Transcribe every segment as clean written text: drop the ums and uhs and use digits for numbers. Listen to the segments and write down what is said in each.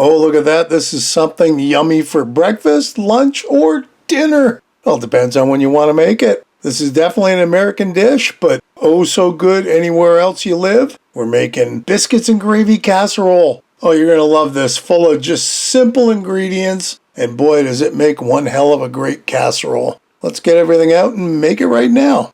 Oh, look at that. This is something yummy for breakfast, lunch, or dinner. Well, it depends on when you want to make it. This is definitely an American dish, but oh so good anywhere else you live. We're making biscuits and gravy casserole. Oh, you're going to love this. Full of just simple ingredients. And boy, does it make one hell of a great casserole. Let's get everything out and make it right now.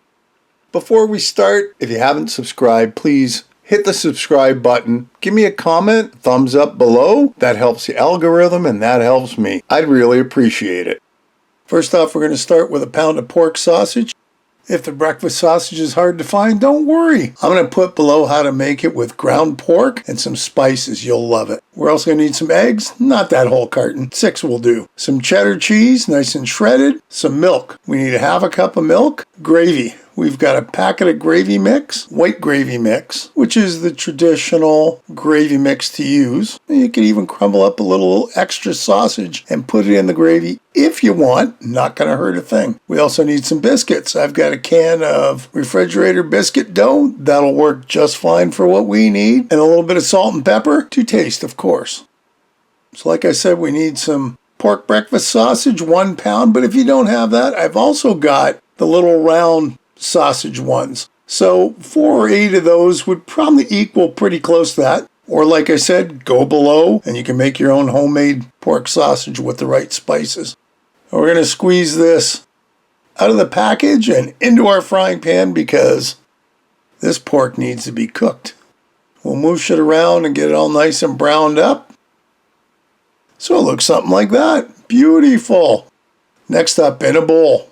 Before we start, if you haven't subscribed, please hit the subscribe button. Give me a comment, thumbs up below. That helps the algorithm and that helps me. I'd really appreciate it. First off, we're going to start with a pound of pork sausage. If the breakfast sausage is hard to find, don't worry. I'm going to put below how to make it with ground pork and some spices. You'll love it. We're also going to need some eggs, not that whole carton. 6 will do. Some cheddar cheese, nice and shredded. Some milk. We need a half a cup of milk. Gravy. We've got a packet of gravy mix, white gravy mix, which is the traditional gravy mix to use. You can even crumble up a little extra sausage and put it in the gravy if you want. Not going to hurt a thing. We also need some biscuits. I've got a can of refrigerator biscuit dough. That'll work just fine for what we need. And a little bit of salt and pepper to taste, of course. So like I said, we need some pork breakfast sausage, 1 pound. But if you don't have that, I've also got the little round sausage ones. So 4 or 8 of those would probably equal pretty close to that. Or like I said, go below and you can make your own homemade pork sausage with the right spices. And we're going to squeeze this out of the package and into our frying pan because this pork needs to be cooked. We'll moosh it around and get it all nice and browned up. So it looks something like that. Beautiful. Next up, in a bowl,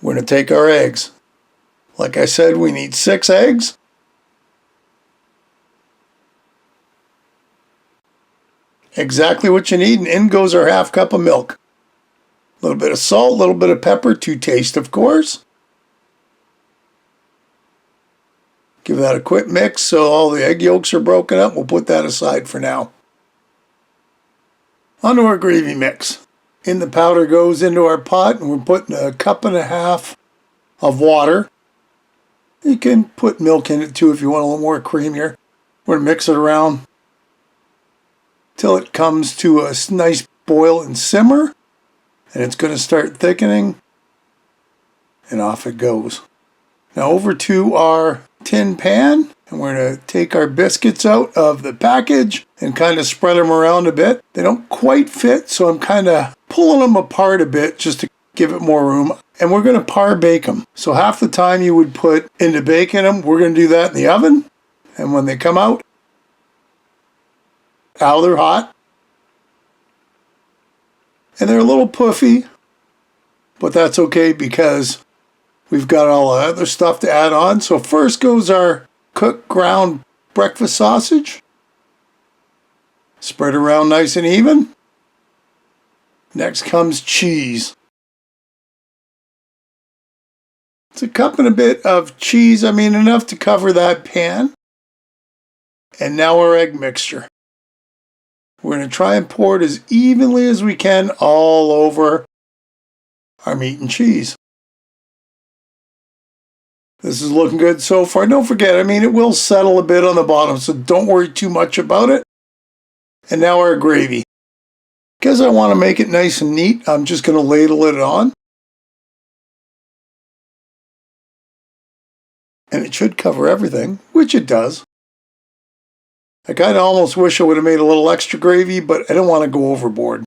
we're going to take our eggs. Like I said, we need 6 eggs. Exactly what you need, and in goes our half cup of milk. A little bit of salt, a little bit of pepper to taste, of course. Give that a quick mix so all the egg yolks are broken up. We'll put that aside for now. Onto our gravy mix. In the powder goes into our pot, and we're putting a cup and a half of water. You can put milk in it too if you want a little more creamier. We're going to mix it around till it comes to a nice boil and simmer, and it's going to start thickening, and off it goes. Now over to our tin pan, and we're going to take our biscuits out of the package and kind of spread them around a bit. They don't quite fit, so I'm kind of pulling them apart a bit just to give it more room. And we're going to par bake them. So half the time you would put into baking them, we're going to do that in the oven. And when they come out, they're hot. And they're a little puffy, but that's okay because we've got all the other stuff to add on. So first goes our cooked ground breakfast sausage. Spread around nice and even. Next comes cheese. It's a cup and a bit of cheese. I mean, enough to cover that pan. And now our egg mixture. We're going to try and pour it as evenly as we can all over our meat and cheese. This is looking good so far. Don't forget, I mean, it will settle a bit on the bottom, so don't worry too much about it. And now our gravy. Because I want to make it nice and neat, I'm just going to ladle it on. And it should cover everything, which it does. I kind of almost wish I would have made a little extra gravy, but I don't want to go overboard.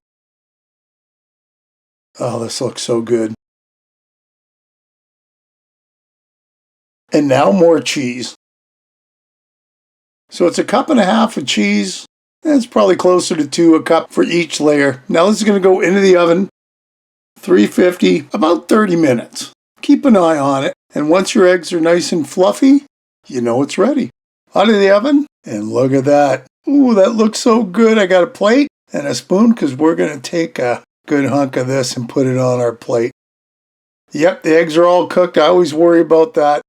Oh, this looks so good. And now more cheese. So it's a cup and a half of cheese. It's probably closer to 2 a cup for each layer. Now this is going to go into the oven, 350, about 30 minutes. Keep an eye on it. And once your eggs are nice and fluffy, you know it's ready. Out of the oven, and look at that. Ooh, that looks so good. I got a plate and a spoon because we're going to take a good hunk of this and put it on our plate. Yep, the eggs are all cooked. I always worry about that.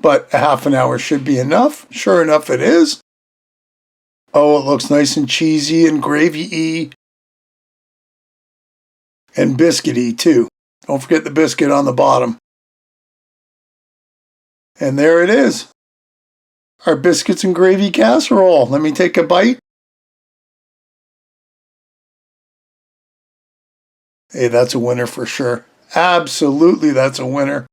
But a half an hour should be enough. Sure enough, it is. Oh, it looks nice and cheesy and gravy-y. And biscuity, too. Don't forget the biscuit on the bottom. And there it is. Our biscuits and gravy casserole. Let me take a bite. Hey, that's a winner for sure. Absolutely, that's a winner.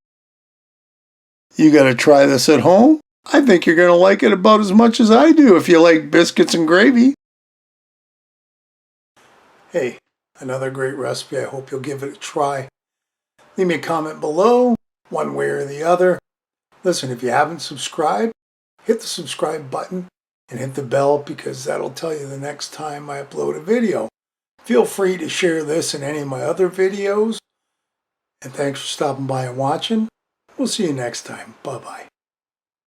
You got to try this at home. I think you're going to like it about as much as I do if you like biscuits and gravy. Hey, another great recipe. I hope you'll give it a try. Leave me a comment below, one way or the other. Listen, if you haven't subscribed, hit the subscribe button and hit the bell because that'll tell you the next time I upload a video. Feel free to share this and any of my other videos. And thanks for stopping by and watching. We'll see you next time. Bye-bye.